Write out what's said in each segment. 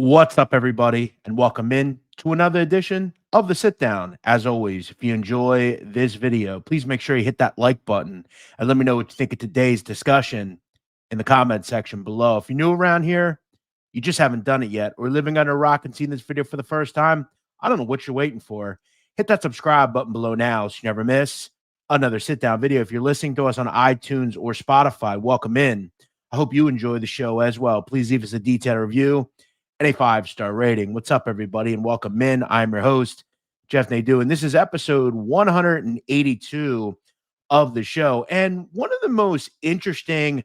What's up, everybody, and welcome in to another edition of the Sit Down. As always, if you enjoy this video, please make sure you hit that like button and let me know what you think of today's discussion in the comment section below. If you're new around here, you just haven't done it yet, or living under a rock and seeing this video for the first time, I don't know what you're waiting for. Hit that subscribe button below now so you never miss another Sit Down video. If you're listening to us on iTunes or Spotify, welcome in. I hope you enjoy the show as well. Please leave us a detailed review and a 5-star rating. What's up, everybody, and welcome in. I'm your host, Jeff Nadu, and this is episode 182 of the show. And one of the most interesting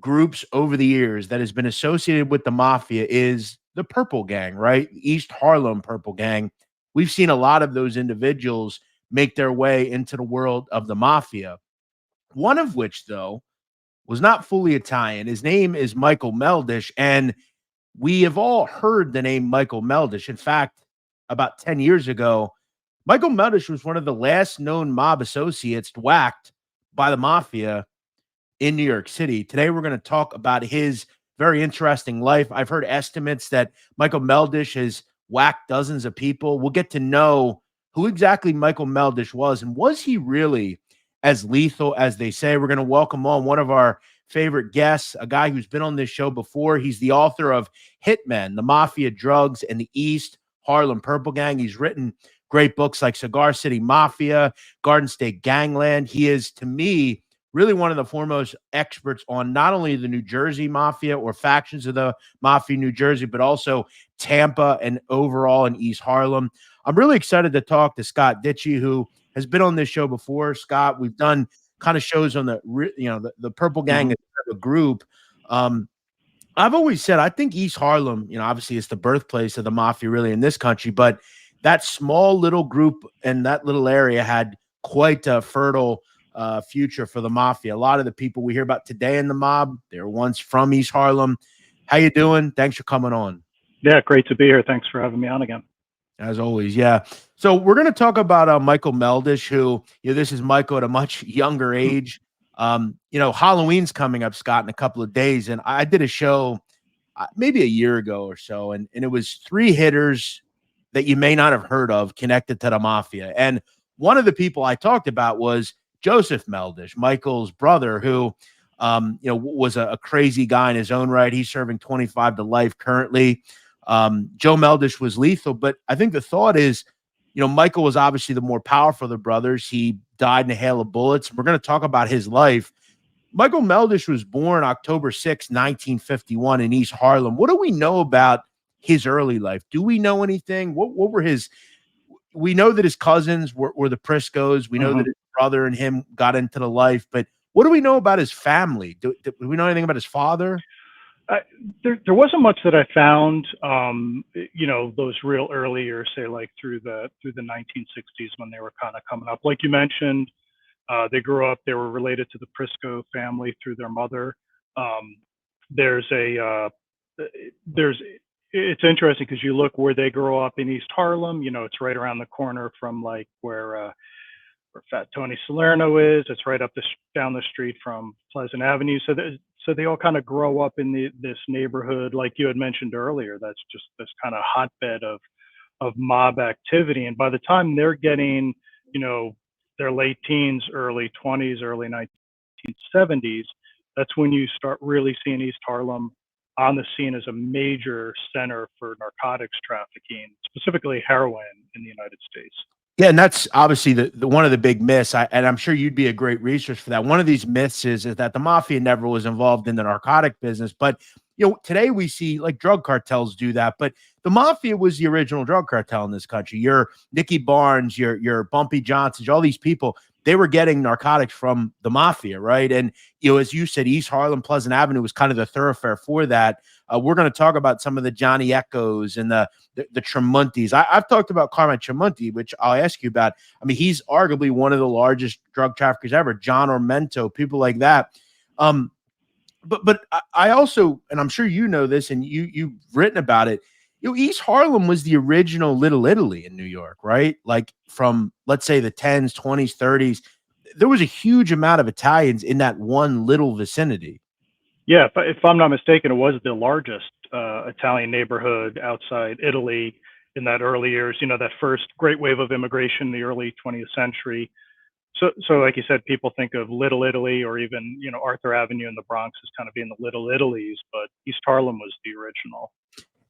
groups over the years that has been associated with the mafia is the Purple Gang, right? East Harlem Purple Gang. We've seen a lot of those individuals make their way into the world of the mafia. One of which, though, was not fully Italian. His name is Michael Meldish, and we have all heard the name Michael Meldish. In fact, about 10 years ago, Michael Meldish was one of the last known mob associates whacked by the mafia in New York City. Today, we're going to talk about his very interesting life. I've heard estimates that Michael Meldish has whacked dozens of people. We'll get to know who exactly Michael Meldish was, and was he really as lethal as they say? We're going to welcome on one of our favorite guests, a guy who's been on this show before. He's the author of Hitmen, The Mafia, Drugs, and the East Harlem Purple Gang. He's written great books like Cigar City Mafia, Garden State Gangland. He is, to me, really one of the foremost experts on not only the New Jersey Mafia or factions of the Mafia New Jersey, but also Tampa and overall in East Harlem. I'm really excited to talk to Scott Deitche, who has been on this show before. Scott, we've done kind of shows on the Purple Gang as a group. I've always said I think East Harlem, obviously it's the birthplace of the mafia really in this country, but that small little group and that little area had quite a fertile future for the mafia. A lot of the people we hear about today in the mob, they were once from East Harlem. How you doing? Thanks for coming on. Yeah, great to be here. Thanks for having me on again. As always, yeah. So we're going to talk about Michael Meldish, who, this is Michael at a much younger age. Halloween's coming up, Scott, in a couple of days. And I did a show maybe a year ago or so, and it was 3 hitters that you may not have heard of connected to the mafia. And one of the people I talked about was Joseph Meldish, Michael's brother, who, was a crazy guy in his own right. He's serving 25 to life currently. Joe Meldish was lethal, but I think the thought is, Michael was obviously the more powerful of the brothers. He died in a hail of bullets. We're going to talk about his life. Michael Meldish was born October 6, 1951 in East Harlem. What do we know about his early life? Do we know anything? What were his, we know that his cousins were the Priscos. We know that his brother and him got into the life, but what do we know about his family? Do we know anything about his father? There wasn't much that I found, those real early years, say like through the 1960s when they were kind of coming up. Like you mentioned, they grew up, they were related to the Prisco family through their mother. It's interesting because you look where they grow up in East Harlem, it's right around the corner from like where Fat Tony Salerno is. It's right up down the street from Pleasant Avenue. So they all kind of grow up in this neighborhood, like you had mentioned earlier. That's just this kind of hotbed of mob activity. And by the time they're getting, their late teens, early 20s, early 1970s, that's when you start really seeing East Harlem on the scene as a major center for narcotics trafficking, specifically heroin in the United States. Yeah, and that's obviously the one of the big myths, and I'm sure you'd be a great resource for that. One of these myths is that the mafia never was involved in the narcotic business, but today we see like drug cartels do that, but the mafia was the original drug cartel in this country. Your Nicky Barnes, your Bumpy Johnsons, all these people, they were getting narcotics from the mafia, right? And as you said, East Harlem, Pleasant Avenue was kind of the thoroughfare for that. We're going to talk about some of the Johnny Echoes and the Tremontis. I've talked about Carmine Tremonti, which I'll ask you about. I mean, he's arguably one of the largest drug traffickers ever. John Ormento, people like that. But I also, and I'm sure you know this, and you've written about it. East Harlem was the original Little Italy in New York, right? Like from, let's say, the 10s, 20s, 30s. There was a huge amount of Italians in that one little vicinity. Yeah, if I'm not mistaken, it was the largest Italian neighborhood outside Italy in that early years. You know, that first great wave of immigration in the early 20th century. So like you said, people think of Little Italy or even, you know, Arthur Avenue in the Bronx as kind of being the Little Italies, but East Harlem was the original.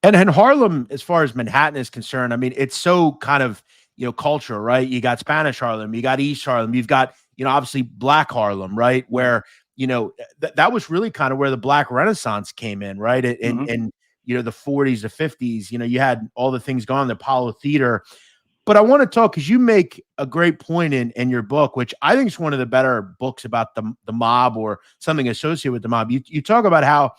And Harlem, as far as Manhattan is concerned, I mean, it's so kind of, you know, cultural, right? You got Spanish Harlem, you got East Harlem, you've got, you know, obviously Black Harlem, right? Where, you know, that was really kind of where the Black Renaissance came in, right? Mm-hmm. And you know, the 40s, the 50s, you know, you had all the things going on, the Apollo Theater. But I want to talk because you make a great point in your book, which I think is one of the better books about the mob or something associated with the mob. You talk about how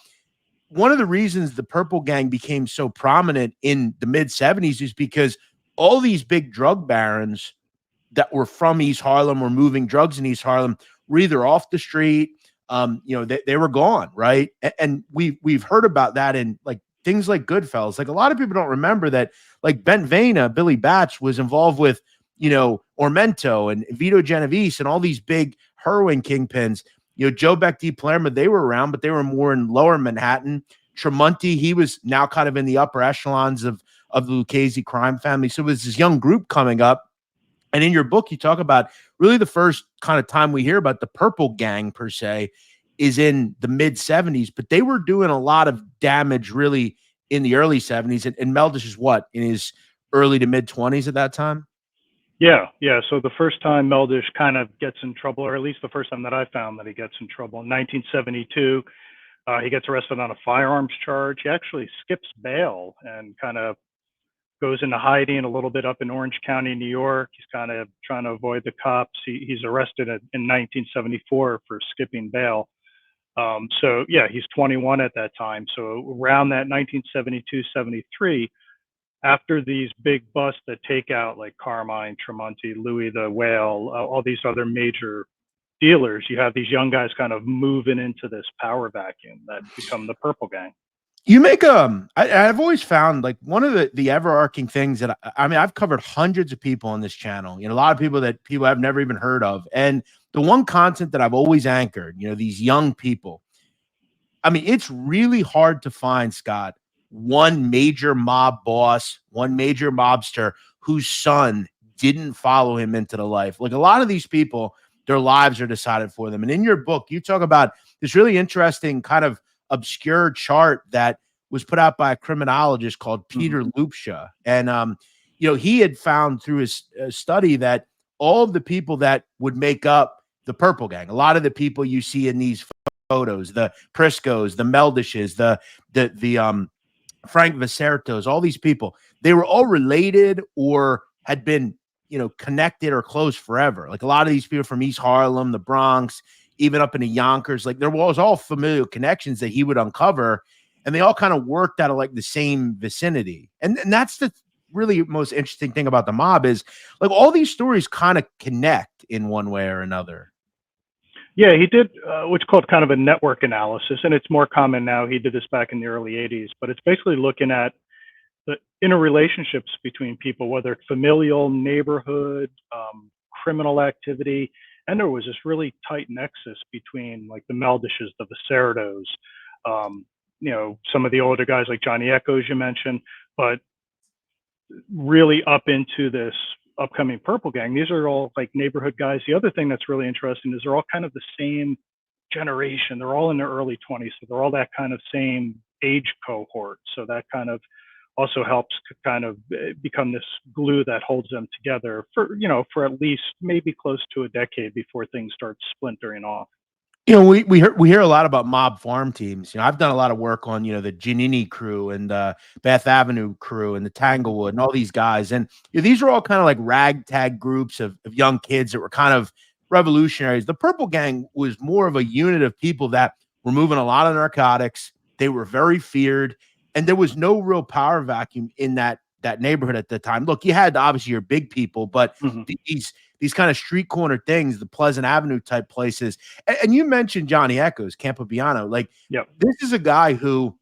one of the reasons the Purple Gang became so prominent in the mid 70s is because all these big drug barons that were from East Harlem were moving drugs in East Harlem were either off the street, you know, they were gone, right? And we've heard about that in like things like Goodfellas. Like a lot of people don't remember that, like Bent Vena, Billy Batch was involved with, you know, Ormento and Vito Genovese and all these big heroin kingpins. You know, Joe Beck, D. Palermo, they were around, but they were more in lower Manhattan. Tremonti, he was now kind of in the upper echelons of the Lucchese crime family. So it was this young group coming up. And in your book, you talk about really the first kind of time we hear about the Purple Gang per se is in the mid 70s, but they were doing a lot of damage really in the early 70s. And Meldish is what, in his early to mid 20s at that time? Yeah, yeah. So the first time Meldish kind of gets in trouble, or at least the first time that I found that he gets in trouble, in 1972, he gets arrested on a firearms charge. He actually skips bail and kind of goes into hiding a little bit up in Orange County, New York. He's kind of trying to avoid the cops. He's arrested in 1974 for skipping bail. So yeah, he's 21 at that time. So around that 1972, 73, after these big busts that take out like Carmine, Tremonti, Louis the Whale, all these other major dealers, you have these young guys kind of moving into this power vacuum that become the Purple Gang. You make I've always found like one of the overarching things that I mean, I've covered hundreds of people on this channel, you know, a lot of people that people I've never even heard of. And the one constant that I've always anchored, you know, these young people, I mean, it's really hard to find, Scott, one major mob boss, one major mobster whose son didn't follow him into the life. Like a lot of these people, their lives are decided for them. And in your book, you talk about this really interesting kind of obscure chart that was put out by a criminologist called Peter Lupsha. And, you know, he had found through his study that all of the people that would make up the Purple Gang, a lot of the people you see in these photos, the Priscos, the Meldishes, the Frank Vicertos, all these people, they were all related or had been, you know, connected or close forever. Like a lot of these people from East Harlem, the Bronx, even up into Yonkers, like there was all familial connections that he would uncover, and they all kind of worked out of like the same vicinity. And that's the really most interesting thing about the mob is like all these stories kind of connect in one way or another. Yeah, he did what's called kind of a network analysis, and it's more common now. He did this back in the early 80s, but it's basically looking at the interrelationships between people, whether it's familial, neighborhood, criminal activity. And there was this really tight nexus between like the Meldishes, the Vicertos, you know, some of the older guys like Johnny Echoes you mentioned, but really up into this upcoming Purple Gang. These are all like neighborhood guys. The other thing that's really interesting is they're all kind of the same generation. They're all in their early 20s. So they're all that kind of same age cohort. So that kind of also helps kind of become this glue that holds them together for, you know, for at least maybe close to a decade before things start splintering off. You know, we hear a lot about mob farm teams. You know, I've done a lot of work on, you know, the Giannini crew and the Bath Avenue crew and the Tanglewood and all these guys. And you know, these are all kind of like ragtag groups of young kids that were kind of revolutionaries. The Purple Gang was more of a unit of people that were moving a lot of narcotics. They were very feared, and there was no real power vacuum in that neighborhood at the time. Look, you had obviously your big people, but these kind of street corner things, the Pleasant Avenue type places. And you mentioned Johnny Echoes, Campopiano. Like, this is a guy who,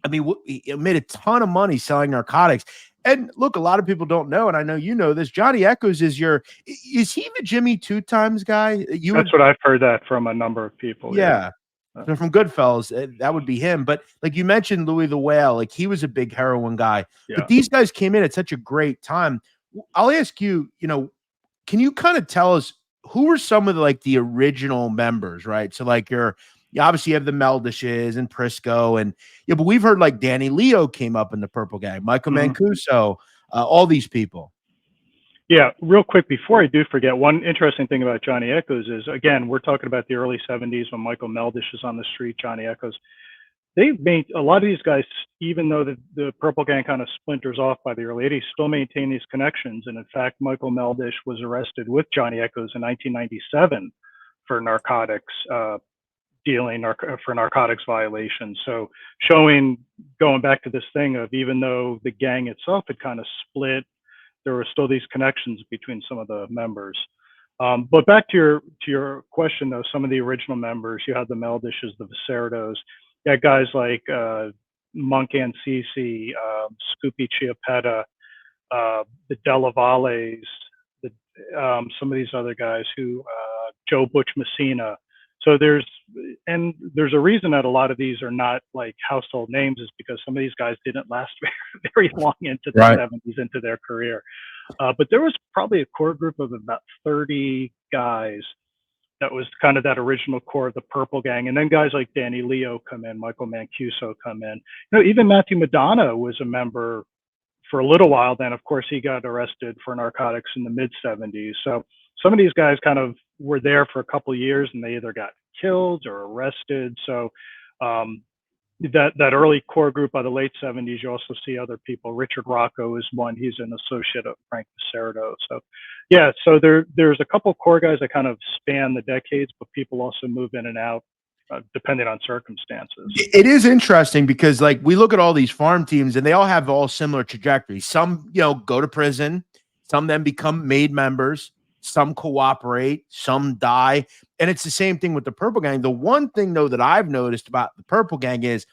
I mean, he made a ton of money selling narcotics. And look, a lot of people don't know, and I know you know this. Johnny Echoes is he the Jimmy Two Times guy? That's what I've heard that from a number of people. Yeah. So from Goodfellas, that would be him. But like you mentioned, Louis the Whale, like he was a big heroin guy. Yeah. But these guys came in at such a great time. I'll ask you, can you kind of tell us who were some of the original members, right? So like you obviously have the Meldishes and Prisco, and but we've heard like Danny Leo came up in the Purple Gang, Michael Mancuso, all these people. Yeah, real quick before I do forget, one interesting thing about Johnny Echoes is, again, we're talking about the early 70s when Michael Meldish is on the street, Johnny Echoes. They made a lot of these guys, even though the Purple Gang kind of splinters off by the early 80s, still maintain these connections. And in fact, Michael Meldish was arrested with Johnny Echoes in 1997 for narcotics dealing for narcotics violations. So going back to this thing of, even though the gang itself had kind of split, there were still these connections between some of the members. But back to your question, though, some of the original members, you had the Meldishes, the Vicerdos, you had guys like Monk Ancisi, Scoopy Chiappetta, the Della Valles, some of these other guys who, Joe Butch Messina. So there's a reason that a lot of these are not like household names, is because some of these guys didn't last very long into the 70s, into their career. But there was probably a core group of about 30 guys that was kind of that original core of the Purple Gang. And then guys like Danny Leo come in, Michael Mancuso come in. Even Matthew Madonna was a member for a little while. Then, of course, he got arrested for narcotics in the mid 70s. So some of these guys kind of were there for a couple of years, and they either got killed or arrested. So that early core group by the late 70s, you also see other people. Richard Rocco is one. He's an associate of Frank Vicerdo. So yeah, so there's a couple core guys that kind of span the decades, but people also move in and out depending on circumstances. It is interesting because like we look at all these farm teams and they all have all similar trajectories. Some, go to prison, some then become made members, some cooperate, some die. And it's the same thing with the Purple Gang. The one thing though that I've noticed about the Purple Gang is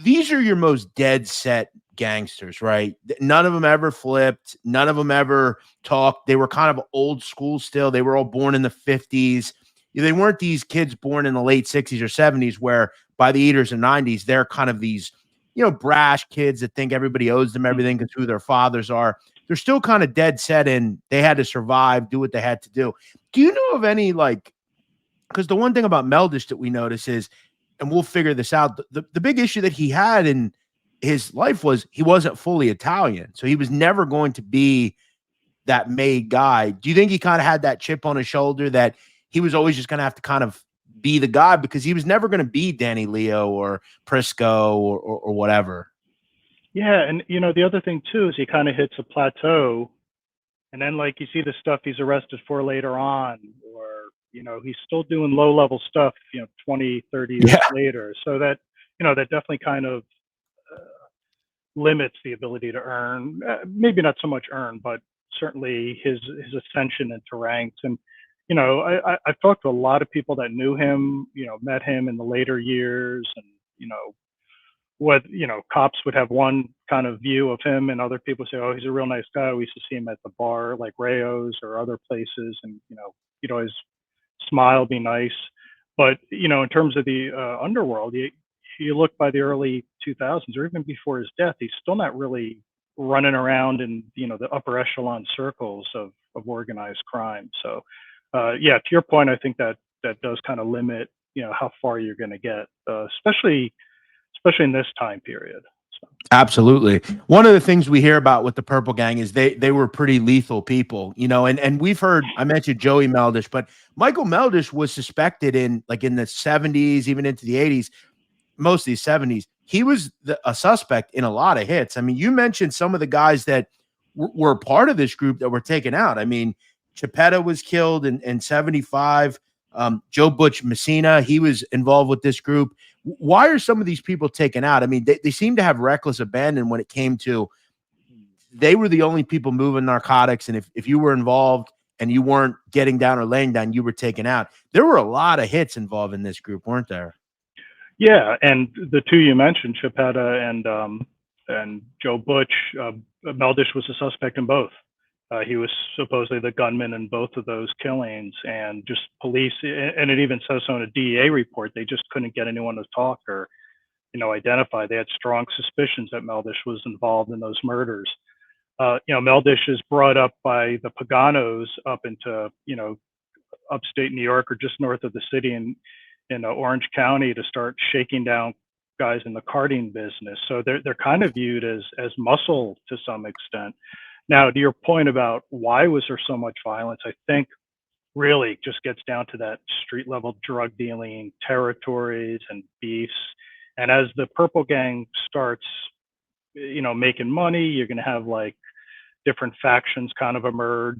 these are your most dead set gangsters, right? None of them ever flipped. None of them ever talked. They were kind of old school still. They were all born in the 50s. They weren't these kids born in the late 60s or 70s where by the 80s and 90s, they're kind of these, brash kids that think everybody owes them everything because who their fathers are. They're still kind of dead set in. They had to survive, do what they had to do. Do you know of any because the one thing about Meldish that we notice is, and we'll figure this out, the big issue that he had in his life was he wasn't fully Italian. So he was never going to be that made guy. Do you think he kind of had that chip on his shoulder that he was always just going to have to kind of be the guy because he was never going to be Danny Leo or Prisco or whatever? Yeah. And, the other thing too, is he kind of hits a plateau, and then like you see the stuff he's arrested for later on, or, he's still doing low level stuff, 20, 30 years later. So that, that definitely kind of limits the ability to earn, maybe not so much earn, but certainly his ascension into ranks. And, I've talked to a lot of people that knew him, met him in the later years, and, cops would have one kind of view of him, and other people say, oh, he's a real nice guy. We used to see him at the bar, like Rayo's or other places. And, he'd always smile, be nice. But, in terms of the underworld, you look by the early 2000s, or even before his death, he's still not really running around in, the upper echelon circles of organized crime. So, yeah, to your point, I think that does kind of limit, how far you're going to get, especially in this time period. So. Absolutely. One of the things we hear about with the Purple Gang is they were pretty lethal people, and we've heard, I mentioned Joey Meldish, but Michael Meldish was suspected in the 70s, even into the 80s, mostly 70s. He was a suspect in a lot of hits. I mean, you mentioned some of the guys that were part of this group that were taken out. I mean, Chiappetta was killed in 75. Joe Butch Messina, he was involved with this group. Why are some of these people taken out? I mean, they seem to have reckless abandon when it came to they were the only people moving narcotics. And if you were involved and you weren't getting down or laying down, you were taken out. There were a lot of hits involved in this group, weren't there? Yeah, and the two you mentioned, Chiappetta and Joe Butch, Meldish was a suspect in both. He was supposedly the gunman in both of those killings, and just police, and it even says so in a DEA report, they just couldn't get anyone to talk or, identify. They had strong suspicions that Meldish was involved in those murders. Meldish is brought up by the Paganos up into, upstate New York or just north of the city in Orange County to start shaking down guys in the carting business. So they're kind of viewed as muscle to some extent. Now, to your point about why was there so much violence, I think really just gets down to that street level drug dealing territories and beefs. And as the Purple Gang starts, making money, you're going to have like different factions kind of emerge.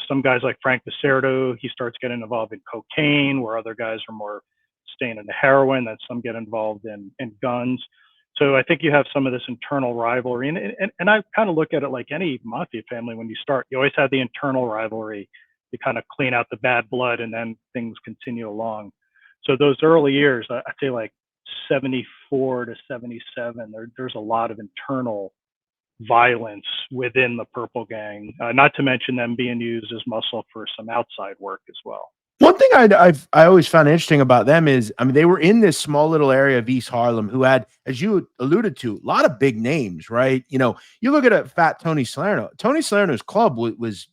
Some guys like Frank Becerdo, he starts getting involved in cocaine, where other guys are more staying into heroin, that some get involved in guns. So I think you have some of this internal rivalry, and I kind of look at it like any mafia family. When you start, you always have the internal rivalry. You kind of clean out the bad blood, and then things continue along. So those early years, I say like 74 to 77, there's a lot of internal violence within the Purple Gang, not to mention them being used as muscle for some outside work as well. One thing I always found interesting about them is, I mean, they were in this small little area of East Harlem who had, as you alluded to, a lot of big names, right? You look at a fat Tony Salerno. Tony Salerno's club was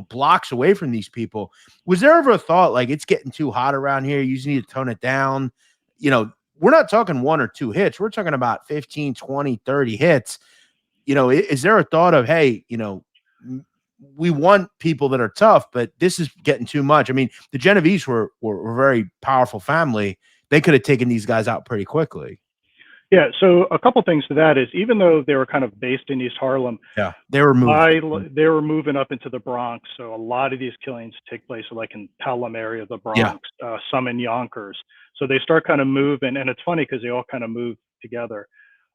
blocks away from these people. Was there ever a thought like it's getting too hot around here? You just need to tone it down. We're not talking 1 or 2 hits. We're talking about 15, 20, 30 hits. Is there a thought of, hey, we want people that are tough, but this is getting too much? I mean, the Genovese were a very powerful family. They could have taken these guys out pretty quickly. Yeah. So a couple things to that is, even though they were kind of based in East Harlem, yeah, they were moving up into the Bronx. So a lot of these killings take place like in Pelham area of the Bronx, some in Yonkers. So they start kind of moving, and it's funny because they all kind of move together.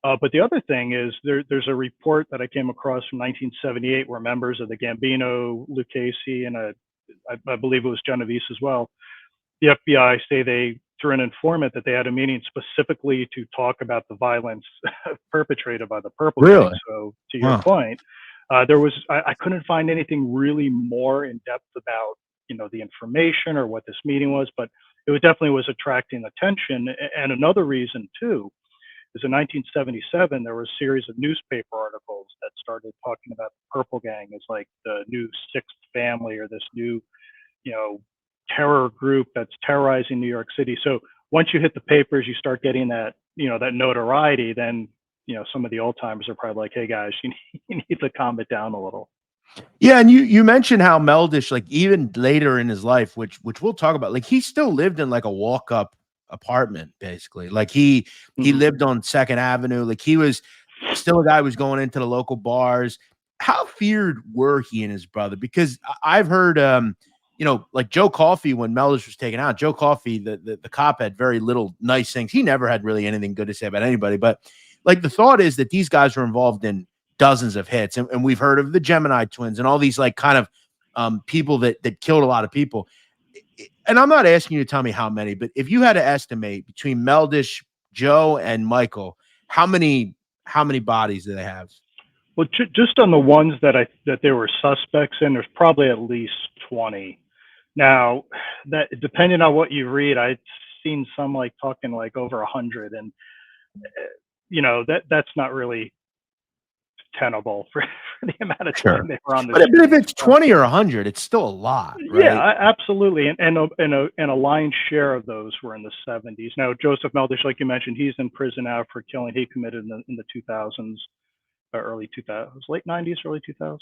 But the other thing is there's a report that I came across from 1978 where members of the Gambino, Lucchese, and I believe it was Genovese as well, the FBI say they, through an informant, that they had a meeting specifically to talk about the violence perpetrated by the Purple Gang. So to your point, I couldn't find anything really more in depth about the information or what this meeting was, but it definitely was attracting attention. And another reason too is in 1977 there was a series of newspaper articles that started talking about the Purple Gang as like the new sixth family, or this new terror group that's terrorizing New York City. So once you hit the papers, you start getting that that notoriety. Then some of the old timers are probably like, hey guys, you need to calm it down a little. Yeah, and you mentioned how Meldish, like even later in his life, which we'll talk about, like he still lived in like a walk-up apartment, basically. Like he lived on 2nd Avenue. Like he was still a guy who was going into the local bars. How feared were he and his brother? Because I've heard like Joe Coffey, when Meldish was taken out, Joe Coffey, the cop, had very little nice things. He never had really anything good to say about anybody. But like the thought is that these guys were involved in dozens of hits, and we've heard of the Gemini twins and all these like kind of people that killed a lot of people. And I'm not asking you to tell me how many, but if you had to estimate between Meldish, Joe, and Michael, how many bodies do they have? Well, just on the ones that there were suspects in, there's probably at least 20. Now, that depending on what you read, I've seen some like talking like over 100, and that's not really tenable for the amount of time they were on the But if it's 20 or 100, it's still a lot, right? Yeah, absolutely. And a lion's share of those were in the 70s. Now, Joseph Meldish, like you mentioned, he's in prison now for killing he committed in the 2000s, early 2000s, late 90s, early 2000s.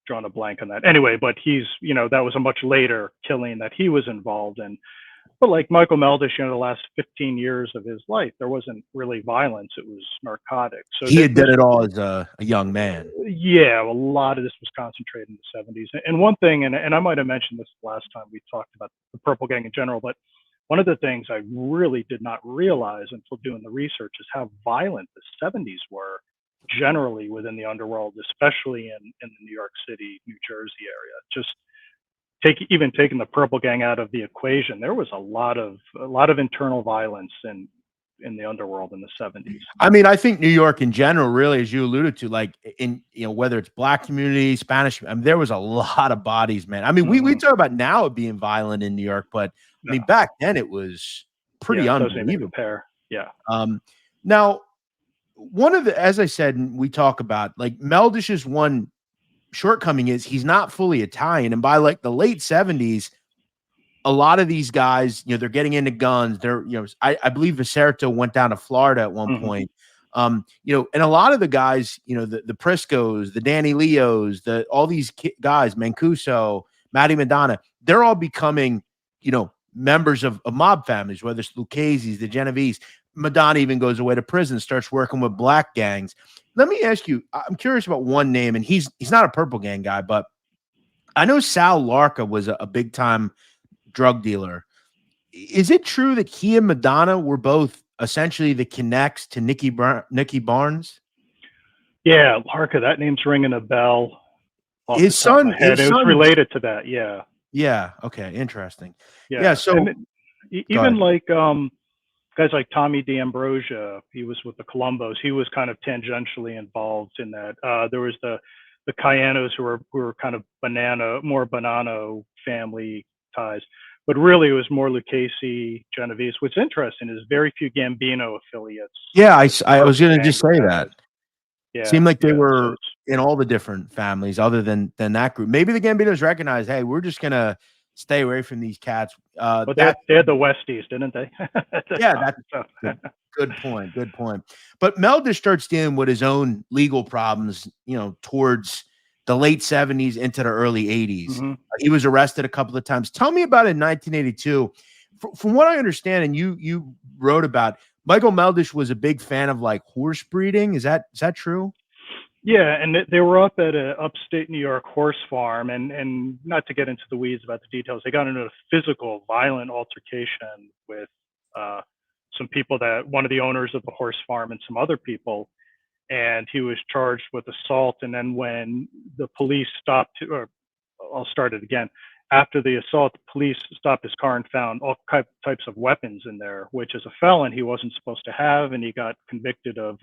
Drawing a blank on that. Anyway, but he's, that was a much later killing that he was involved in. But like Michael Meldish, the last 15 years of his life, there wasn't really violence. It was narcotics. So he did it all as a young man. Yeah, a lot of this was concentrated in the 70s. And one thing, and I might have mentioned this last time we talked about the Purple Gang in general, but one of the things I really did not realize until doing the research is how violent the 70s were generally within the underworld, especially in the New York City, New Jersey area. Just even taking the Purple Gang out of the equation, there was a lot of internal violence, and in the underworld in the 70s. I mean, I think New York in general, really, as you alluded to, like in, whether it's Black community, Spanish, I mean, there was a lot of bodies, man. I mean, we talk about now it being violent in New York, but I mean, back then it was pretty it doesn't even unbelievable. compare. Yeah. Now, one of the, as I said, and we talk about, like, Meldish's one shortcoming is he's not fully Italian, and by like the late 70s, a lot of these guys, they're getting into guns. They're, I believe Vicerto went down to Florida at one point. And a lot of the guys, the Priscos, the Danny Leos, all these guys, Mancuso, Matty Madonna, they're all becoming, members of mob families, whether it's Lucchese's, the Genovese. Madonna even goes away to prison, starts working with black gangs. Let me ask you, I'm curious about one name, and he's not a Purple Gang guy, but I know Sal Larka was a big time drug dealer. Is it true that he and Madonna were both essentially the connects to Nicky Barnes? Yeah, Larka, that name's ringing a bell. His son, it was related to that. Yeah. Yeah. Okay. Interesting. Yeah. Yeah. So even like guys like Tommy D'Ambrosia, he was with the Colombos. He was kind of tangentially involved in that. There was the Cayanos who were kind of Bonanno family ties, but really it was more Lucchese, Genovese. What's interesting is very few Gambino affiliates. Yeah, I was going to just say that. Yeah, seemed like they were in all the different families other than that group. Maybe the Gambinos recognized, hey, we're just going to stay away from these cats. But they had the Westies, didn't they? Yeah, that's good point. Good point. But Meldish starts dealing with his own legal problems, towards the late 70s into the early 80s. He was arrested a couple of times. Tell me about it in 1982. From what I understand, and you wrote about, Michael Meldish was a big fan of like horse breeding. Is that true? Yeah, and they were up at a upstate New York horse farm, and not to get into the weeds about the details, they got into a physical, violent altercation with some people, that one of the owners of the horse farm and some other people, and he was charged with assault. And then when the police stopped, or I'll start it again. After the assault, the police stopped his car and found all types of weapons in there, which as a felon he wasn't supposed to have, and he got convicted of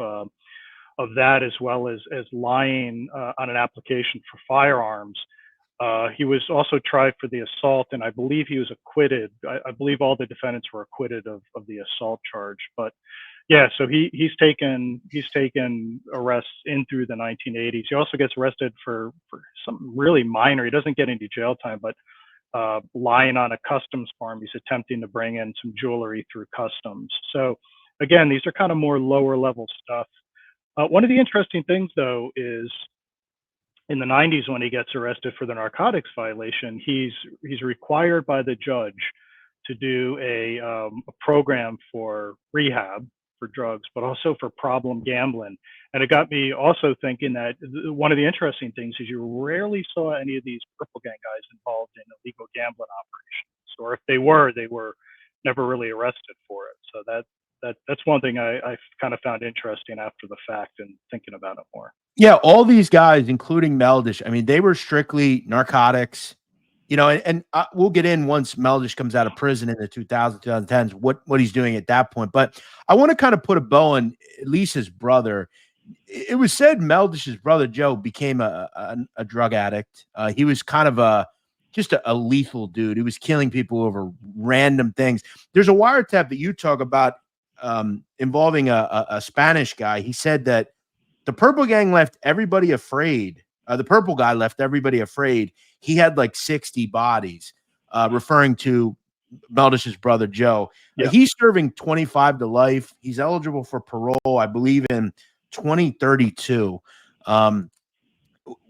that, as well as lying on an application for firearms. He was also tried for the assault, and I believe he was acquitted. I believe all the defendants were acquitted of the assault charge. But yeah, so he's taken arrests in through the 1980s. He also gets arrested for something really minor. He doesn't get into jail time, but lying on a customs farm. He's attempting to bring in some jewelry through customs. So again, these are kind of more lower level stuff. One of the interesting things, though, is in the 90s when he gets arrested for the narcotics violation, he's required by the judge to do a program for rehab for drugs, but also for problem gambling. And it got me also thinking that one of the interesting things is you rarely saw any of these Purple Gang guys involved in illegal gambling operations, or if they were never really arrested for it. So that's one thing I kind of found interesting after the fact and thinking about it more. Yeah, all these guys, including Meldish, I mean, they were strictly narcotics, and we'll get in once Meldish comes out of prison in the 2010s, what he's doing at that point. But I want to kind of put a bow on at least his brother. It was said Meldish's brother, Joe, became a drug addict. He was kind of just a lethal dude. He was killing people over random things. There's a wiretap that you talk about involving a Spanish guy. He said that the Purple Gang left everybody afraid. The Purple guy left everybody afraid. He had like 60 bodies, referring to Meldish's brother, Joe. Yeah. He's serving 25 to life. He's eligible for parole, I believe, in 2032.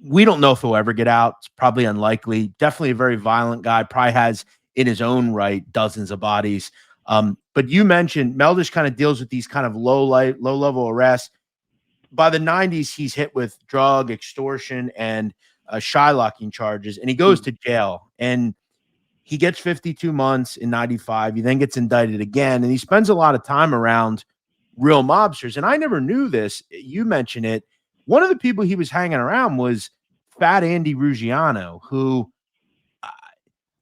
We don't know if he'll ever get out. It's probably unlikely. Definitely a very violent guy. Probably has in his own right dozens of bodies. But you mentioned Meldish kind of deals with these kind of low level arrests. By the 90s, he's hit with drug extortion and shylocking charges, and he goes to jail. And he gets 52 months in 95. He then gets indicted again, and he spends a lot of time around real mobsters. And I never knew this. You mentioned it. One of the people he was hanging around was Fat Andy Ruggiano, who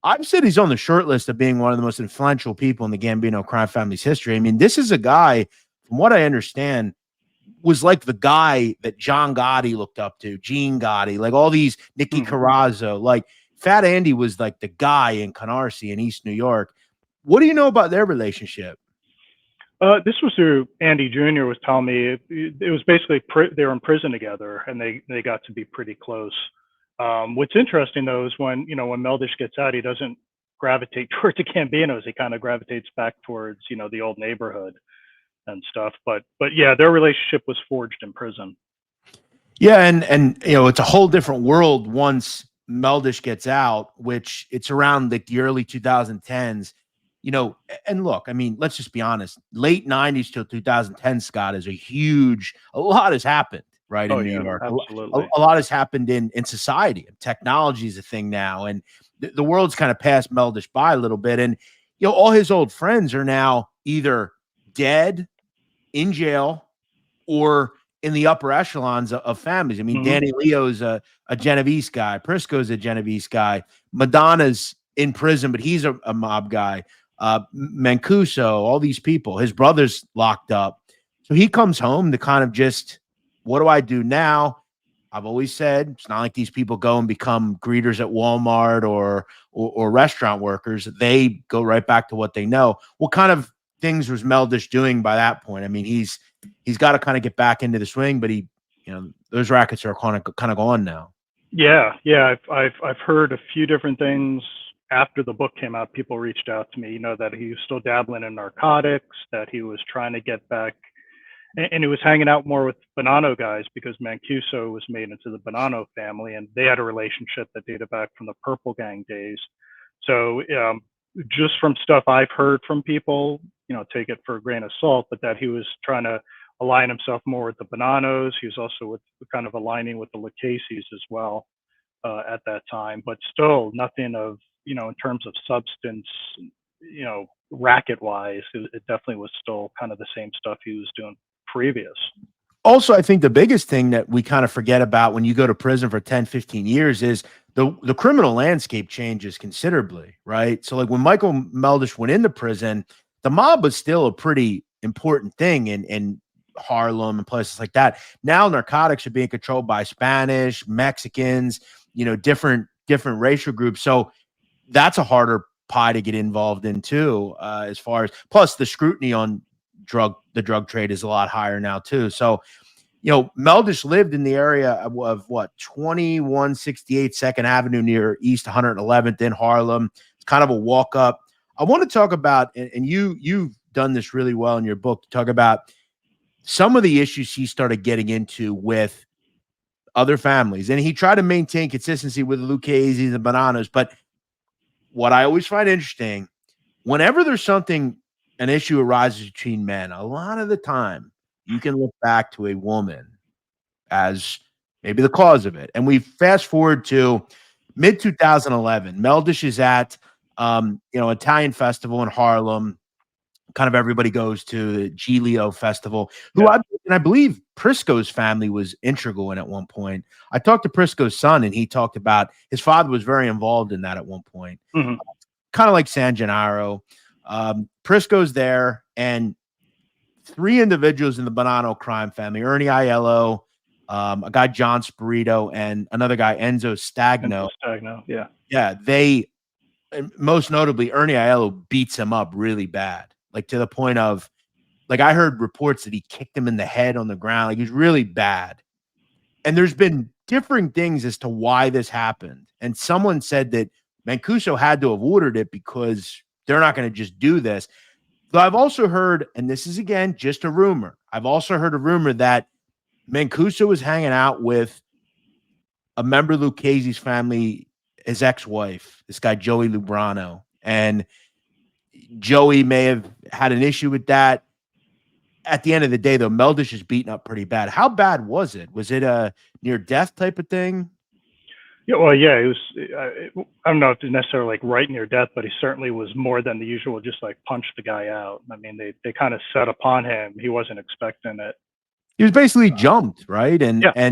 I've said he's on the short list of being one of the most influential people in the Gambino crime family's history. I mean, this is a guy, from what I understand, was like the guy that John Gotti looked up to, Gene Gotti, like all these Nicky Carrazzo. Like Fat Andy was like the guy in Canarsie in East New York. What do you know about their relationship? This was who Andy Jr. was telling me. It was basically they were in prison together, and they got to be pretty close. What's interesting though is when when Meldish gets out, he doesn't gravitate towards the Gambinos. He kind of gravitates back towards the old neighborhood and stuff. But yeah, their relationship was forged in prison. Yeah, and it's a whole different world once Meldish gets out, which it's around like the early 2010s. And look, I mean, let's just be honest. Late 90s till 2010, Scott, is a lot has happened, right, in New York. Absolutely. A lot has happened in society. Technology is a thing now, and the world's kind of passed Meldish by a little bit. And, all his old friends are now either dead, in jail, or in the upper echelons of families. I mean, Danny Leo's a Genovese guy. Prisco's a Genovese guy. Madonna's in prison, but he's a mob guy. Mancuso, all these people. His brother's locked up. So he comes home to kind of just, what do I do now? I've always said it's not like these people go and become greeters at Walmart or restaurant workers. They go right back to what they know. What kind of things was Meldish doing by that point? I mean, he's got to kind of get back into the swing, but those rackets are kind of gone now. Yeah. I've heard a few different things after the book came out. People reached out to me, that he was still dabbling in narcotics, that he was trying to get back, and he was hanging out more with Bonanno guys because Mancuso was made into the Bonanno family, and they had a relationship that dated back from the Purple Gang days. So just from stuff I've heard from people, take it for a grain of salt, but that he was trying to align himself more with the Bonannos. He was also kind of aligning with the Lucchese's as well at that time, but still nothing of, in terms of substance, racket wise, it definitely was still kind of the same stuff he was doing previous. Also, I think the biggest thing that we kind of forget about when you go to prison for 10, 15 years is the criminal landscape changes considerably, right? So like when Michael Meldish went into prison, the mob was still a pretty important thing in Harlem and places like that. Now narcotics are being controlled by Spanish, Mexicans, different racial groups. So that's a harder pie to get involved in too, as far as, plus the scrutiny on the drug trade is a lot higher now too. So, Meldish lived in the area of what, 2168 2nd Avenue near East 111th in Harlem. It's kind of a walk up. I want to talk about, and you've done this really well in your book, to talk about some of the issues he started getting into with other families. And he tried to maintain consistency with the Lucchese's and Bonannos. But what I always find interesting, whenever there's an issue arises between men, a lot of the time you can look back to a woman as maybe the cause of it. And we fast forward to mid 2011. Meldish is at Italian festival in Harlem. Kind of everybody goes to the Giglio festival, I believe Prisco's family was integral in at one point. I talked to Prisco's son, and he talked about his father was very involved in that at one point. Kind of like San Gennaro. Prisco's there, and three individuals in the Bonanno crime family, Ernie Aiello, a guy, John Spirito, and another guy, Enzo Stagno. Yeah. They, most notably, Ernie Aiello beats him up really bad, like to the point of, like, I heard reports that he kicked him in the head on the ground. Like, he was really bad. And there's been differing things as to why this happened. And someone said that Mancuso had to have ordered it because they're not going to just do this. Though I've also heard, and this is again just a rumor, I've also heard a rumor that Mancuso was hanging out with a member of Lucchese's family, his ex-wife, this guy Joey Lubrano, and Joey may have had an issue with that. At the end of the day, though, Meldish is beaten up pretty bad. How bad was it? Was it a near-death type of thing? Yeah, well, yeah, it was. I don't know if it's necessarily like right near death, but he certainly was more than the usual. Just like punch the guy out. I mean, they kind of set upon him. He wasn't expecting it. He was basically jumped, right? And yeah,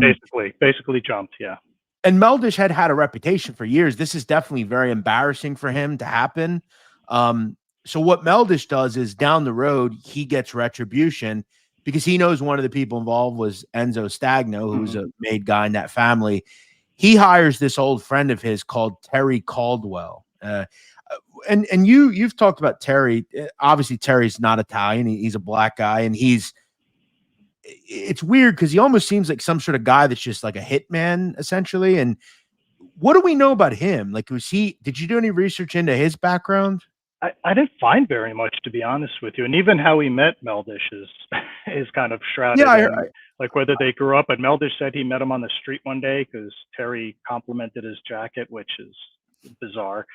basically jumped. Yeah. And Meldish had a reputation for years. This is definitely very embarrassing for him to happen. So what Meldish does is down the road, he gets retribution because he knows one of the people involved was Enzo Stagno, who was a made guy in that family. He hires this old friend of his called Terry Caldwell. And you've talked about Terry. Obviously, Terry's not Italian. He's a black guy, and it's weird because he almost seems like some sort of guy that's just like a hitman, essentially. And what do we know about him? Like, did you do any research into his background? I didn't find very much, to be honest with you. And even how he met Meldish is kind of shrouded in, like, whether they grew up. But Meldish said he met him on the street one day because Terry complimented his jacket, which is bizarre.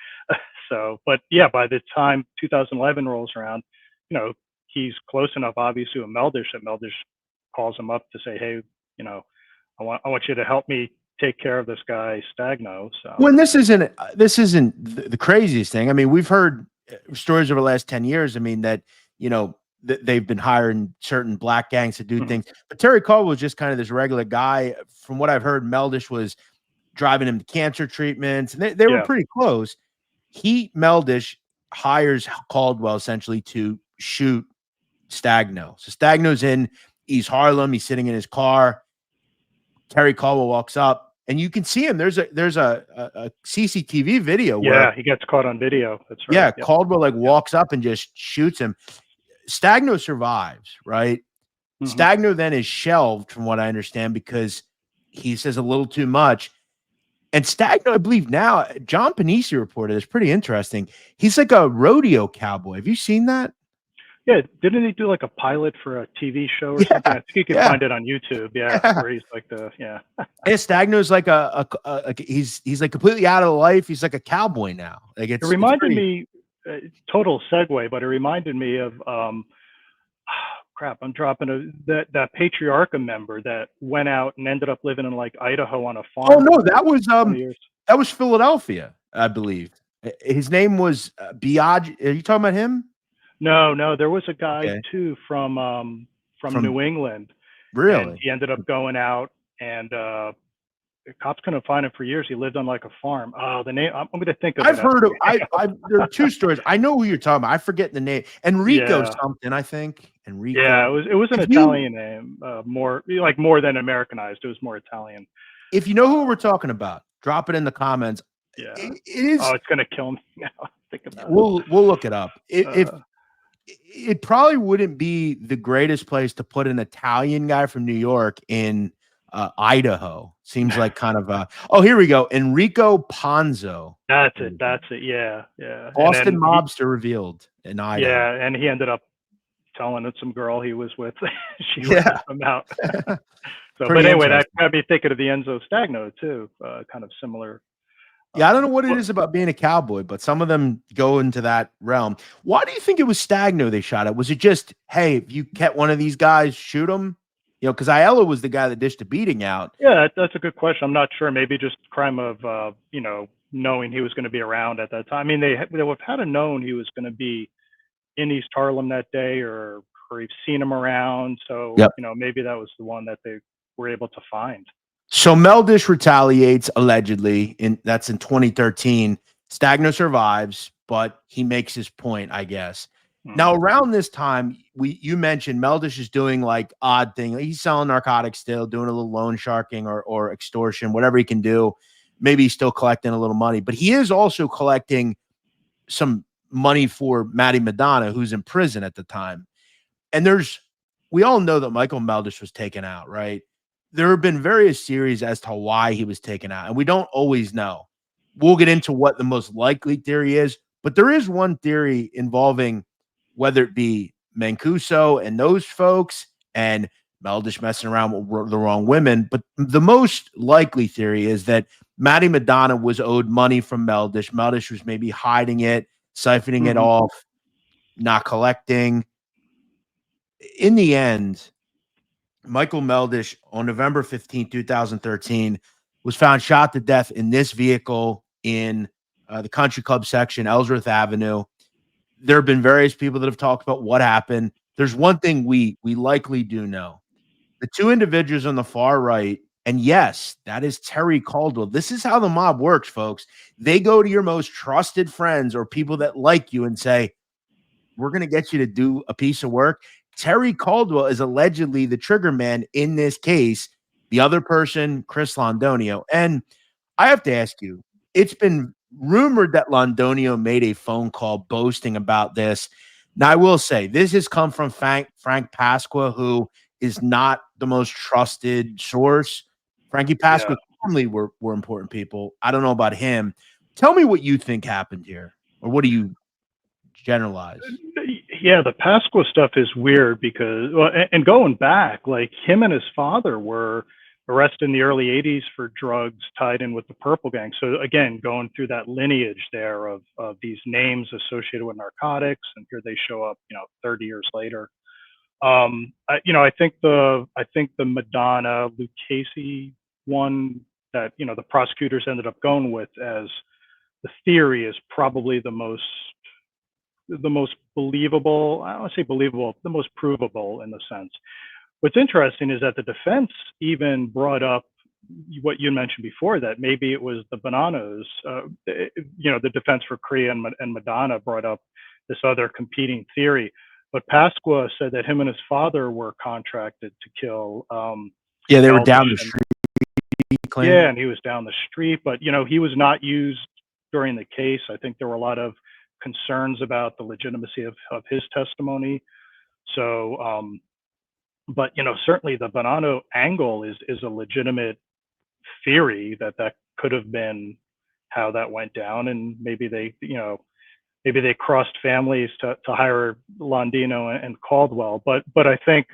So, but yeah, by the time 2011 rolls around, you know, he's close enough, obviously, with Meldish that Meldish calls him up to say, hey, you know, I want you to help me take care of this guy Stagno. So when this isn't the craziest thing. I mean, we've heard stories over the last 10 years. I mean, that, you know, they've been hiring certain black gangs to do things, but Terry Caldwell was just kind of this regular guy. From what I've heard, Meldish was driving him to cancer treatments, and they were pretty close. Meldish hires Caldwell essentially to shoot Stagno. So Stagno's in East Harlem. He's sitting in his car. Terry Caldwell walks up, and you can see him. There's a CCTV video. Yeah, he gets caught on video. That's right. Yeah, Caldwell walks up and just shoots him. Stagno survives, right? Stagno then is shelved, from what I understand, because he says a little too much. And Stagno, I believe now, John Panisi reported, it's pretty interesting. He's like a rodeo cowboy. Have you seen that? Yeah, didn't he do like a pilot for a TV show or something? I think you can find it on YouTube. Yeah, where he's like Stagno's like he's like completely out of life. He's like a cowboy now. Like it reminded me, total segue, but it reminded me of crap. I'm dropping that Patriarcha member that went out and ended up living in like Idaho on a farm. Oh no, that was Philadelphia, I believe. His name was Biaggi. Are you talking about him? No, there was a guy too from New England. Really? And he ended up going out, and the cops couldn't find him for years. He lived on like a farm. Oh, the name I'm going to think of. I've heard of. There are two stories. I know who you're talking about. I forget the name. Enrico something, I think. Enrico. Yeah, it was an Italian name. More than Americanized. It was more Italian. If you know who we're talking about, drop it in the comments. Yeah, it is. Oh, it's going to kill me now. Think about we'll look it up. It probably wouldn't be the greatest place to put an Italian guy from New York in Idaho. Seems like kind of a. Oh, here we go. Enrico Ponzo. That's it. Yeah. Boston mobster revealed in Idaho. Yeah, and he ended up telling some girl he was with. She let him out. So, but anyway, that got me thinking of the Enzo Stagno too. Kind of similar. Yeah, I don't know what it is about being a cowboy, but some of them go into that realm. Why do you think it was Stagno they shot at? Was it just, hey, if you get one of these guys, shoot him? You know, because Aiello was the guy that dished the beating out. Yeah, that's a good question. I'm not sure. Maybe just crime of, knowing he was going to be around at that time. I mean, they would have had to known he was going to be in East Harlem that day, or you've seen him around. So, maybe that was the one that they were able to find. So Meldish retaliates allegedly, that's in 2013. Stagno survives, but he makes his point, I guess. Now, around this time, you mentioned Meldish is doing like odd thing. He's selling narcotics still, doing a little loan sharking or extortion, whatever he can do. Maybe he's still collecting a little money, but he is also collecting some money for Matty Madonna, who's in prison at the time. And we all know that Michael Meldish was taken out, right? There have been various theories as to why he was taken out, and we don't always know. We'll get into what the most likely theory is, but there is one theory involving whether it be Mancuso and those folks and Meldish messing around with the wrong women. But the most likely theory is that Matty Madonna was owed money from Meldish. Meldish was maybe hiding it, siphoning it off, not collecting. In the end, Michael Meldish on November 15, 2013, was found shot to death in this vehicle in the country club section, Ellsworth Avenue. There have been various people that have talked about what happened. There's one thing we likely do know. The two individuals on the far right And yes, that is Terry Caldwell. This is how the mob works, folks. They go to your most trusted friends or people that like you and say, we're going to get you to do a piece of work. Terry Caldwell is allegedly the trigger man in this case. The other person, Chris Londonio. And I have to ask you, it's been rumored that Londonio made a phone call boasting about this. Now, I will say this has come from Frank Pasqua, who is not the most trusted source. Frankie Pasqua's family were important people. I don't know about him. Tell me what you think happened here, or what do you generalize? Yeah, the Pasqua stuff is weird because, well, and going back, like him and his father were arrested in the early 80s for drugs tied in with the Purple Gang. So again, going through that lineage there of these names associated with narcotics, and here they show up, 30 years later. I think the Madonna Lucchese one that the prosecutors ended up going with as the theory is probably the most believable. I don't want to say believable, the most provable in the sense. What's interesting is that the defense even brought up what you mentioned before, that maybe it was the Bonannos. The defense for Korea and Madonna brought up this other competing theory. But Pasqua said that him and his father were contracted to kill. Yeah, they were down the street. Yeah, and he was down the street, but he was not used during the case. I think there were a lot of concerns about the legitimacy of his testimony. So, but certainly the Bonanno angle is a legitimate theory that could have been how that went down, and maybe they crossed families to hire Londino and Caldwell. But I think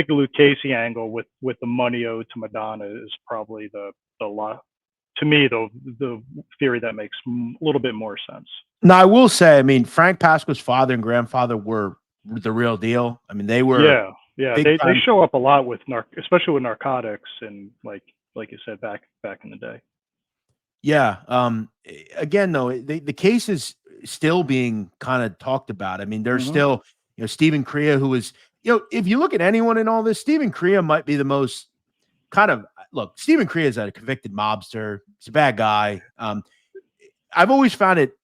the Lucchese angle with the money owed to Madonna is probably the to me the theory that makes a little bit more sense. Now, I will say, I mean, Frank Pasqua's father and grandfather were the real deal. I mean, they were. Yeah. They show up a lot with especially with narcotics, and like you said, back in the day. Yeah. Again, though, the case is still being kind of talked about. I mean, there's still, Stephen Crea, who is, if you look at anyone in all this, Stephen Crea might be the most look, Stephen Crea is a convicted mobster. He's a bad guy. I've always found it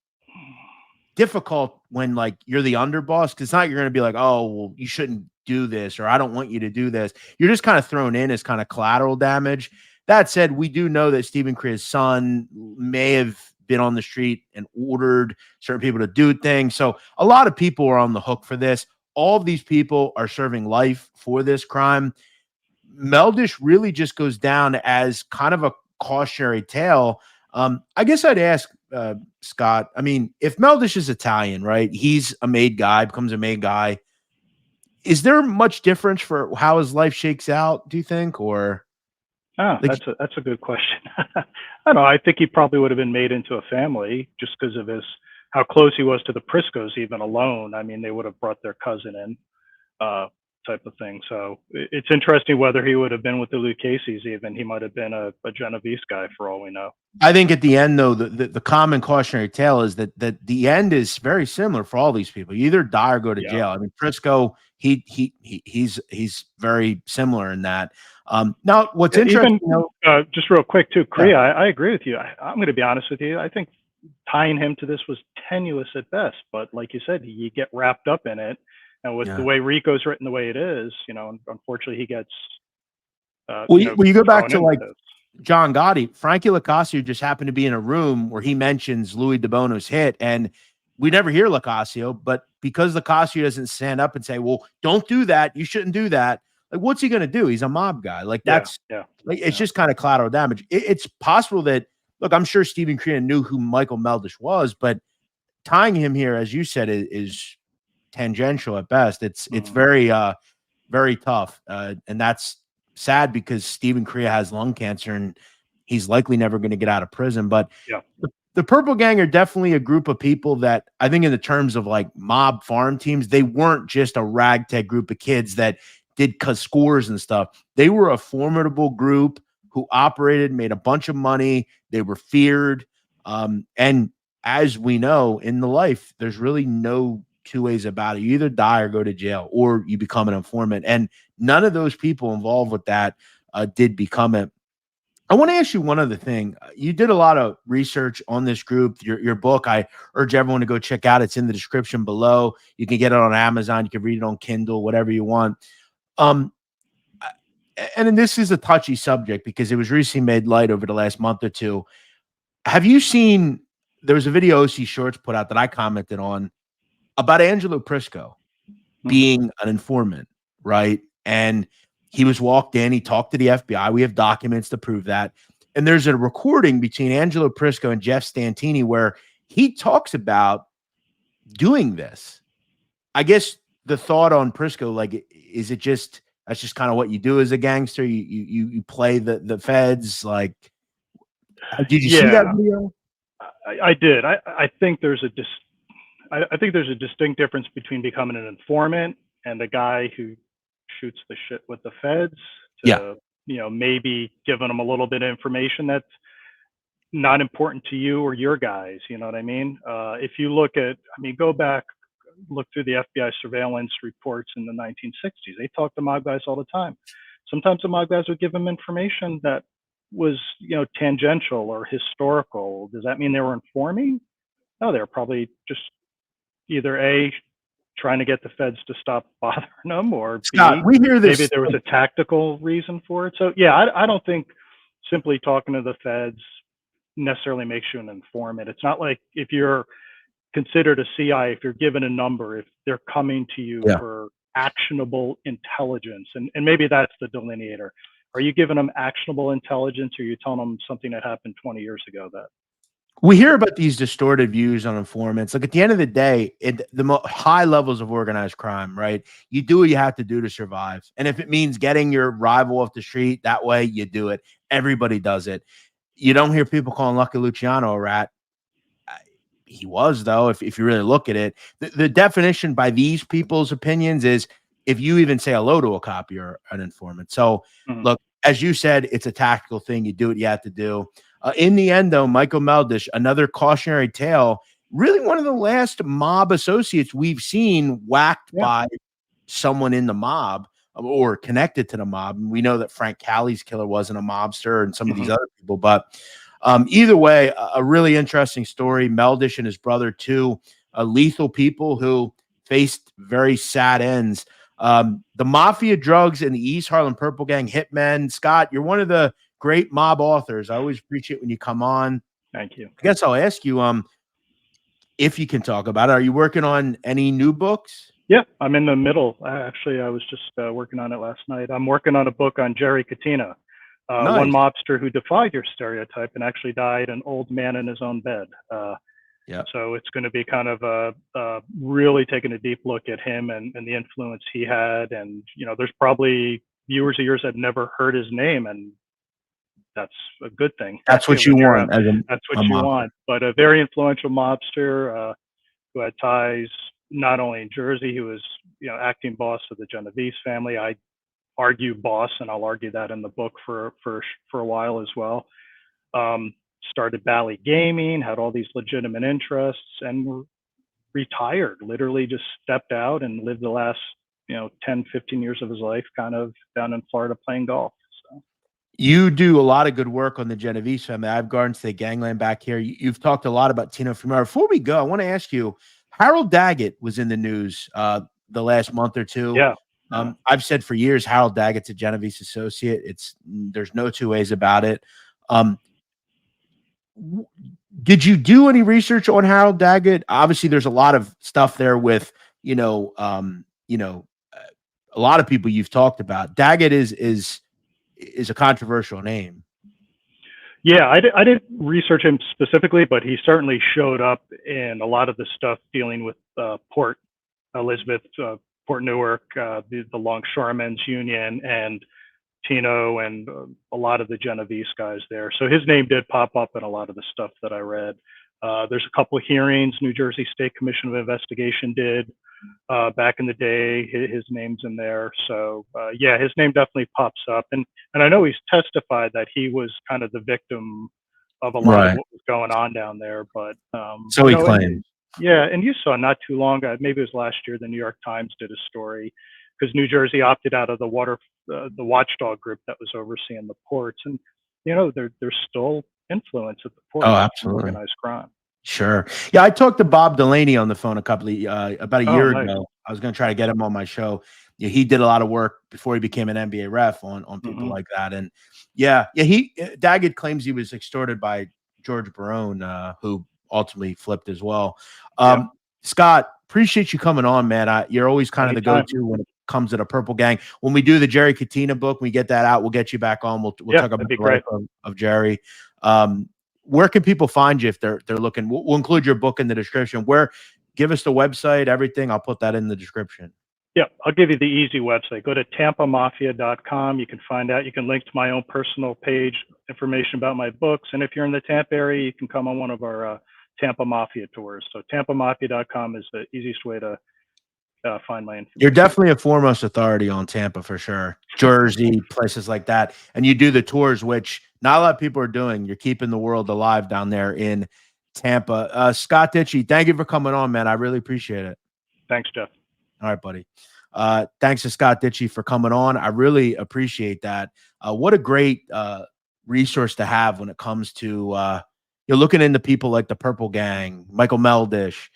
difficult when you're the underboss, because not you're going to be like, oh, well, you shouldn't do this, or I don't want you to do this. You're just kind of thrown in as kind of collateral damage. That said, we do know that Stephen Crea's son may have been on the street and ordered certain people to do things. So a lot of people are on the hook for this. All of these people are serving life for this crime. Meldish really just goes down as kind of a cautionary tale. I guess I'd ask Scott, I mean, if Meldish is Italian, right? He's a made guy, becomes a made guy. Is there much difference for how his life shakes out, do you think? Or that's a good question. I don't know. I think he probably would have been made into a family just because of how close he was to the Priscos, even alone. I mean, they would have brought their cousin in, type of thing. So it's interesting whether he would have been with the Lucchese's. Even he might have been a Genovese guy for all we know. I think at the end, though, the common cautionary tale is that the end is very similar for all these people. You either die or go to jail. I mean, Prisco, he's very similar in that. Now, what's interesting, just real quick too, Crea, I agree with you. I'm going to be honest with you. I think tying him to this was tenuous at best, but like you said, you get wrapped up in it, and with the way Rico's written the way it is, unfortunately he gets. You go back to John Gotti, Frankie Locascio just happened to be in a room where he mentions Louis DeBono's hit, and we never hear Locascio, but because Locascio doesn't stand up and say, well, don't do that, you shouldn't do that. Like, what's he going to do? He's a mob guy. It's just kind of collateral damage. It's possible that, look, I'm sure Stephen Crea knew who Michael Meldish was, but tying him here, as you said, is tangential at best. It's very, very tough. And that's sad because Stephen Crea has lung cancer and he's likely never going to get out of prison. But the Purple Gang are definitely a group of people that I think in the terms of mob farm teams, they weren't just a ragtag group of kids that did scores and stuff. They were a formidable group who operated, made a bunch of money. They were feared. And as we know in the life, there's really no two ways about it. You either die or go to jail, or you become an informant. And none of those people involved with that did become it. I want to ask you one other thing. You did a lot of research on this group. Your book, I urge everyone to go check out. It's in the description below. You can get it on Amazon. You can read it on Kindle, whatever you want. Um, and this is a touchy subject because it was recently made light over the last month or two. Have you seen? There was a video OC Shorts put out that I commented on about Angelo Prisco being an informant, right? And he was walked in. He talked to the FBI. We have documents to prove that. And there's a recording between Angelo Prisco and Jeff Stantini where he talks about doing this. I guess the thought on Prisco, like, is it just that's just kind of what you do as a gangster? You play the feds. Like, did you see that video? I did. I think there's I think there's a distinct difference between becoming an informant and the guy who shoots the shit with the feds to, maybe giving them a little bit of information that's not important to you or your guys. You know what I mean? If you look at, go back, look through the FBI surveillance reports in the 1960s. They talked to mob guys all the time. Sometimes the mob guys would give them information that was, tangential or historical. Does that mean they were informing? No, they were probably just either A, trying to get the feds to stop bothering them, or Scott, B, we hear this. Maybe there was a tactical reason for it. So yeah, I don't think simply talking to the feds necessarily makes you an informant. It's not like if you're considered a CI, if you're given a number, if they're coming to you for actionable intelligence, and maybe that's the delineator. Are you giving them actionable intelligence, or are you telling them something that happened 20 years ago that we hear about these distorted views on informants? Like, at the end of the day, the high levels of organized crime, right? You do what you have to do to survive. And if it means getting your rival off the street, that way you do it. Everybody does it. You don't hear people calling Lucky Luciano a rat. He was, though, if you really look at it. The definition by these people's opinions is if you even say hello to a cop, you're an informant. So, look, as you said, it's a tactical thing. You do what you have to do. In the end, though, Michael Meldish, another cautionary tale, really one of the last mob associates we've seen whacked by someone in the mob or connected to the mob. And we know that Frank Cali's killer wasn't a mobster and some of these other people. But either way, a really interesting story. Meldish and his brother, two lethal people who faced very sad ends. The Mafia, Drugs, and the East Harlem Purple Gang Hitmen. Scott, you're one of the great mob authors. I always appreciate when you come on. Thank you. I guess I'll ask you, if you can talk about it. Are you working on any new books? Yeah, I'm in the middle. Actually, I was just working on it last night. I'm working on a book on Jerry Katina, one mobster who defied your stereotype and actually died an old man in his own bed. So it's going to be kind of really taking a deep look at him and the influence he had. And, there's probably viewers of yours that never heard his name, and that's a good thing. That's what you want. That's what you want. But a very influential mobster who had ties not only in Jersey. He was, acting boss of the Genovese family. I argue boss, and I'll argue that in the book for a while as well. Started Bally Gaming, had all these legitimate interests, and retired. Literally just stepped out and lived the last 10, 15 years of his life kind of down in Florida playing golf. So you do a lot of good work on the Genovese family. I've Garden State Gangland back here. You've talked a lot about Tino Fumero. Before we go, I want to ask you, Harold Daggett was in the news the last month or two. I've said for years Harold Daggett's a Genovese associate. There's no two ways about it. Did you do any research on Harold Daggett? Obviously, there's a lot of stuff there with a lot of people you've talked about. Daggett is a controversial name. Yeah, I didn't research him specifically, but he certainly showed up in a lot of the stuff dealing with Port Elizabeth, Port Newark, the Longshoremen's Union, and Tino, and a lot of the Genovese guys there. So his name did pop up in a lot of the stuff that I read. There's a couple of hearings New Jersey State Commission of Investigation did back in the day. His name's in there. So yeah, his name definitely pops up. And I know he's testified that he was kind of the victim of a lot of what was going on down there. But so he claims. Yeah, and you saw not too long ago, maybe it was last year, the New York Times did a story because New Jersey opted out of the watchdog group that was overseeing the ports. And there's still influence at the Oh, forefront of absolutely. organized crime. Sure. Yeah, I talked to Bob Delaney on the phone about a Oh, year nice. ago. I was going to try to get him on my show. Yeah, he did a lot of work before he became an NBA ref on people like that. And Daggett claims he was extorted by George Barone, who ultimately flipped as well. Yeah. Scott, appreciate you coming on, man. You're always kind of the Anytime. go-to when it comes to the Purple Gang. When we do the Jerry Katina book, we get that out. We'll get you back on. We'll Yeah, talk about that'd be the life great. of Jerry. Where can people find you if they're looking? We'll include your book in the description. Give us the website, everything. I'll put that in the description. Yeah, I'll give you the easy website. Go to tampamafia.com. You can find out. You can link to my own personal page, information about my books. And if you're in the Tampa area, you can come on one of our Tampa Mafia tours. So tampamafia.com is the easiest way to find my information. You're definitely a foremost authority on Tampa for sure. Jersey, places like that. And you do the tours, which not a lot of people are doing. You're keeping the world alive down there in Tampa. Scott Deitche, thank you for coming on, man. I really appreciate it. Thanks, Jeff. All right, buddy. Thanks to Scott Deitche for coming on. I really appreciate that. What a great resource to have when it comes to you're looking into people like the Purple Gang, Michael Meldish.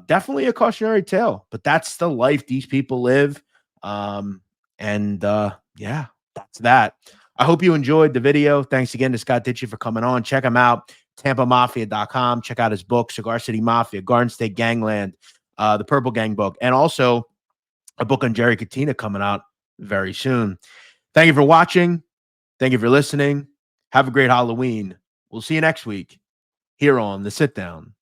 Definitely a cautionary tale, but that's the life these people live. Yeah, that's that. I hope you enjoyed the video. Thanks again to Scott Deitche for coming on. Check him out, tampamafia.com. Check out his book, Cigar City Mafia, Garden State Gangland, the Purple Gang book, and also a book on Jerry Katina coming out very soon. Thank you for watching. Thank you for listening. Have a great Halloween. We'll see you next week here on The Sit Down.